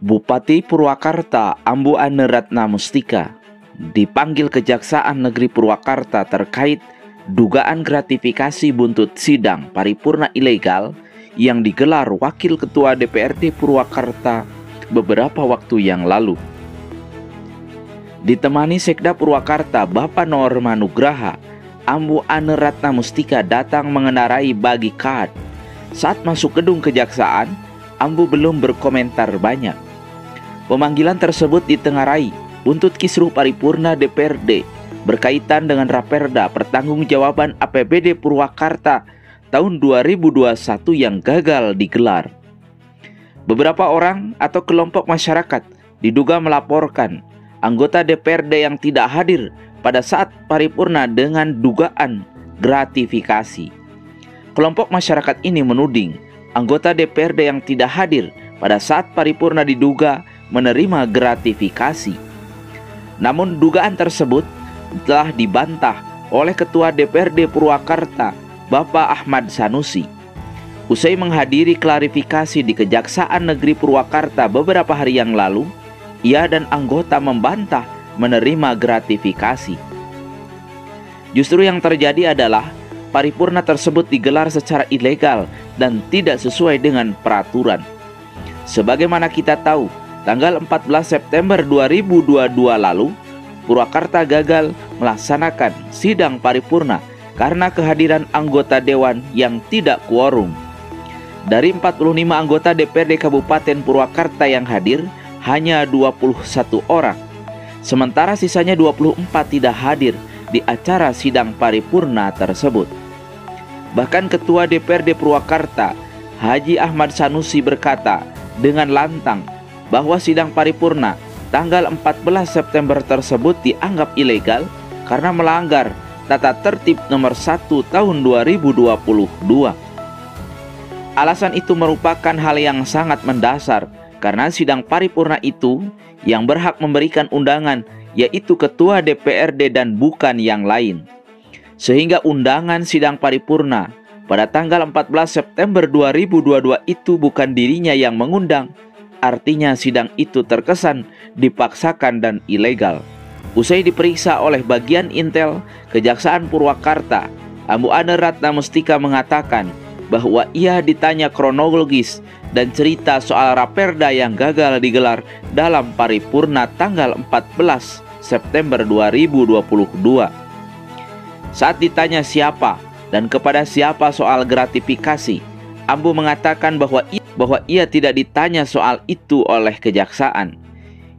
Bupati Purwakarta Ambu Ane Ratna Mustika dipanggil Kejaksaan Negeri Purwakarta terkait dugaan gratifikasi buntut sidang paripurna ilegal yang digelar Wakil Ketua DPRD Purwakarta beberapa waktu yang lalu. Ditemani Sekda Purwakarta Bapak Norma Nugraha, Ambu Ane Ratna Mustika datang mengendarai bagi card. Saat masuk gedung kejaksaan, Ambu belum berkomentar banyak. Pemanggilan tersebut ditengarai buntut kisruh paripurna DPRD berkaitan dengan Raperda Pertanggungjawaban APBD Purwakarta tahun 2021 yang gagal digelar. Beberapa orang atau kelompok masyarakat diduga melaporkan anggota DPRD yang tidak hadir pada saat paripurna dengan dugaan gratifikasi. Kelompok masyarakat ini menuding anggota DPRD yang tidak hadir pada saat paripurna diduga menerima gratifikasi. Namun dugaan tersebut telah dibantah oleh Ketua DPRD Purwakarta Bapak Ahmad Sanusi. Usai menghadiri klarifikasi di Kejaksaan Negeri Purwakarta beberapa hari yang lalu, ia dan anggota membantah menerima gratifikasi. Justru yang terjadi adalah paripurna tersebut digelar secara ilegal dan tidak sesuai dengan peraturan. Sebagaimana kita tahu, tanggal 14 September 2022 lalu, Purwakarta gagal melaksanakan sidang paripurna karena kehadiran anggota dewan yang tidak quorum. Dari 45 anggota DPRD Kabupaten Purwakarta yang hadir, hanya 21 orang. Sementara sisanya 24 tidak hadir di acara sidang paripurna tersebut. Bahkan Ketua DPRD Purwakarta, Haji Ahmad Sanusi berkata dengan lantang bahwa sidang paripurna tanggal 14 September tersebut dianggap ilegal karena melanggar Tata Tertib nomor 1 tahun 2022. Alasan itu merupakan hal yang sangat mendasar karena sidang paripurna itu yang berhak memberikan undangan yaitu Ketua DPRD dan bukan yang lain. Sehingga undangan sidang paripurna pada tanggal 14 September 2022 itu bukan dirinya yang mengundang. Artinya sidang itu terkesan dipaksakan dan ilegal. Usai diperiksa oleh bagian intel Kejaksaan Purwakarta, Ambu Ane Ratna Mustika mengatakan bahwa ia ditanya kronologis dan cerita soal Raperda yang gagal digelar dalam paripurna tanggal 14 September 2022. Saat ditanya siapa dan kepada siapa soal gratifikasi, Ambu mengatakan bahwa ia tidak ditanya soal itu oleh kejaksaan.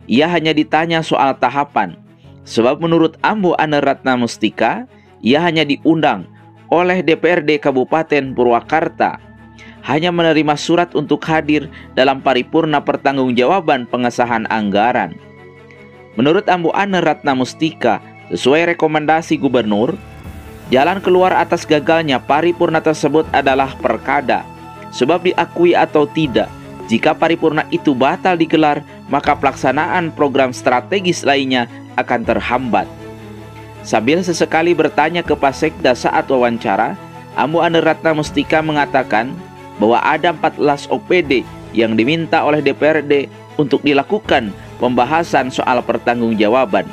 Ia hanya ditanya soal tahapan. Sebab menurut Ambu Ane Ratna Mustika, ia hanya diundang oleh DPRD Kabupaten Purwakarta, hanya menerima surat untuk hadir dalam paripurna pertanggungjawaban pengesahan anggaran. Menurut Ambu Ane Ratna Mustika, sesuai rekomendasi gubernur, jalan keluar atas gagalnya paripurna tersebut adalah perkada. Sebab diakui atau tidak, jika paripurna itu batal digelar, maka pelaksanaan program strategis lainnya akan terhambat. Sambil sesekali bertanya ke Pak Sekda saat wawancara, Ambu Ane Ratna Mustika mengatakan bahwa ada 14 OPD yang diminta oleh DPRD untuk dilakukan pembahasan soal pertanggungjawaban.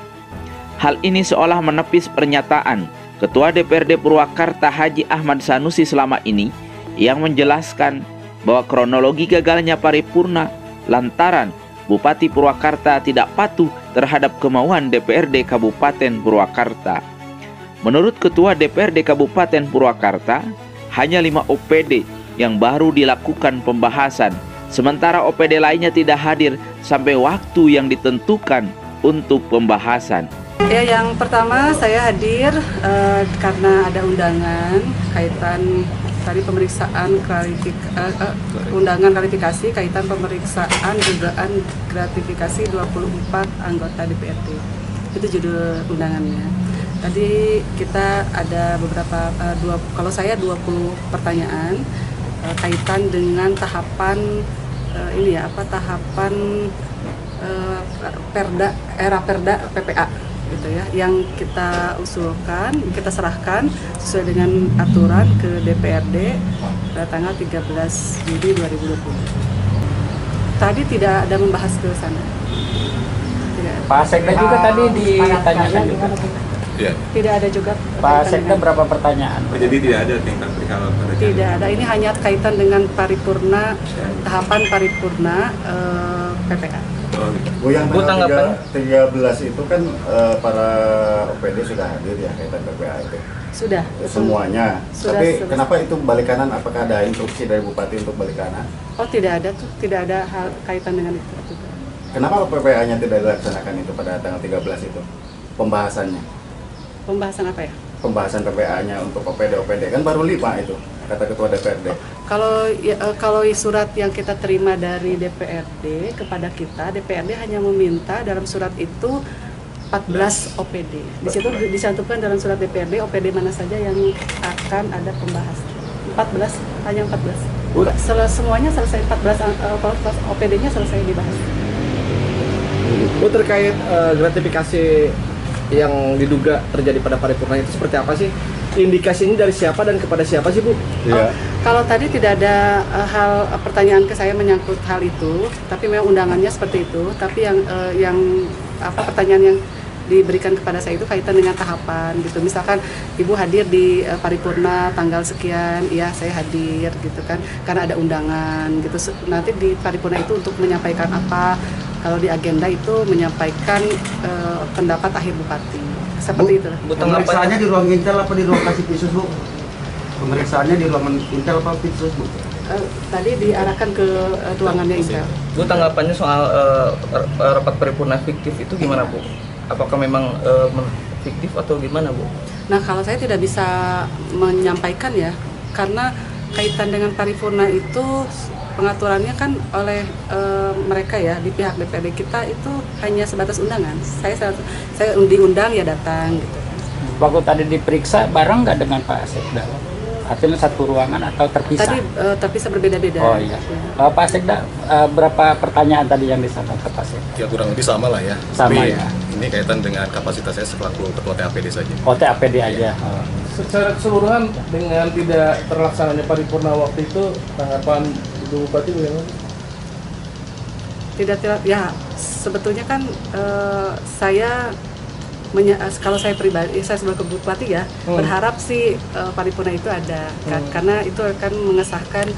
Hal ini seolah menepis pernyataan Ketua DPRD Purwakarta Haji Ahmad Sanusi selama ini yang menjelaskan bahwa kronologi gagalnya paripurna lantaran Bupati Purwakarta tidak patuh terhadap kemauan DPRD Kabupaten Purwakarta. Menurut Ketua DPRD Kabupaten Purwakarta, hanya 5 OPD yang baru dilakukan pembahasan, sementara OPD lainnya tidak hadir sampai waktu yang ditentukan untuk pembahasan. Ya, yang pertama saya hadir karena ada undangan kaitan tadi pemeriksaan undangan klarifikasi kaitan pemeriksaan dugaan gratifikasi 24 anggota DPRD. Itu judul undangannya. Tadi kita ada beberapa kalau saya 20 pertanyaan kaitan dengan tahapan tahapan Raperda PPA gitu ya, yang kita usulkan, kita serahkan sesuai dengan aturan ke DPRD pada tanggal 13 Juli 2020. Tadi tidak ada membahas ke sana. Tidak, Pak Sekda juga tadi ditanyakan juga. Iya. tidak ada juga. Pak kaitan Sekda dengan- berapa pertanyaan? Jadi tidak ada tingkat perihal pada Tidak ada. Ini hanya kaitan dengan paripurna, tahapan paripurna PPA. Oh, gitu. Bu, yang Bu, tanggal tanggapan? 13 itu kan para OPD sudah hadir ya kaitan PPA itu Sudah. semuanya. Sudah Tapi selesai. kenapa itu balik kanan? Apakah ada instruksi dari Bupati untuk balik kanan? Oh, tidak ada tuh. Tidak ada hal kaitan dengan itu juga. Kenapa PPA-nya tidak dilaksanakan itu pada tanggal 13 itu? Pembahasannya. Pembahasan apa ya? Pembahasan PPA-nya untuk OPD kan baru 5 itu kata Ketua DPRD. Kalau surat yang kita terima dari DPRD kepada kita, DPRD hanya meminta dalam surat itu 14 OPD. Di situ dicantumkan dalam surat DPRD OPD mana saja yang akan ada pembahasan. 14, hanya 14. Semuanya selesai 14 OPD-nya selesai dibahas. Bu, terkait gratifikasi yang diduga terjadi pada paripurna itu seperti apa sih? Indikasinya dari siapa dan kepada siapa sih, Bu? Iya. Kalau tadi tidak ada pertanyaan ke saya menyangkut hal itu, tapi memang undangannya seperti itu. Tapi yang pertanyaan yang diberikan kepada saya itu kaitan dengan tahapan gitu. Misalkan Ibu hadir di paripurna tanggal sekian, iya saya hadir gitu kan, karena ada undangan gitu. Nanti di paripurna itu untuk menyampaikan apa? Kalau di agenda itu menyampaikan pendapat akhir bupati. Seperti itu. Bu, Pemeriksaannya di ruang intel apa di ruang kasih khusus, Bu? Pemeriksaannya di ruangan intel apa khusus, Bu? Tadi diarahkan ke ruangannya Intel. Bu, tanggapannya soal rapat paripurna fiktif itu gimana, Bu? Apakah memang fiktif atau gimana, Bu? Nah, kalau saya tidak bisa menyampaikan ya, karena kaitan dengan paripurna itu pengaturannya kan oleh mereka ya, di pihak DPRD kita itu hanya sebatas undangan. Saya diundang ya datang gitu. Waktu tadi diperiksa bareng nggak dengan Pak Sekda? Hasilnya satu ruangan atau terpisah? Tadi terpisah berbeda-beda. Oh iya. Pak Sekda, berapa pertanyaan tadi yang disampaikan ke Pak Sekda? Ya kurang lebih sama lah ya. Sama Tapi ya. Ini kaitan dengan kapasitas saya selaku ketua TAPD saja. Oh, TAPD aja. Oh. Secara keseluruhan dengan tidak terlaksananya paripurna waktu itu, tanggapan Ibu Bupati bagaimana? Tidak ya, sebetulnya kan kalau saya pribadi, saya sebagai bupati ya, berharap sih paripurna itu ada, kan? Karena itu akan mengesahkan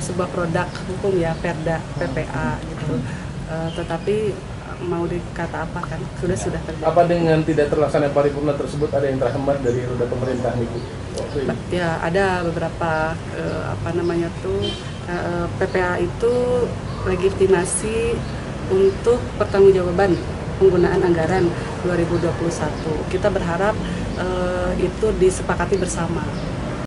sebuah produk hukum ya, Perda PPA gitu. Tetapi mau dikata apa kan, sudah terjadi. Apa dengan tidak terlaksananya paripurna tersebut ada yang terhambat dari roda pemerintahan Ibu? Ya, ada beberapa PPA itu legitimasi untuk pertanggungjawaban penggunaan anggaran 2021. Kita berharap itu disepakati bersama.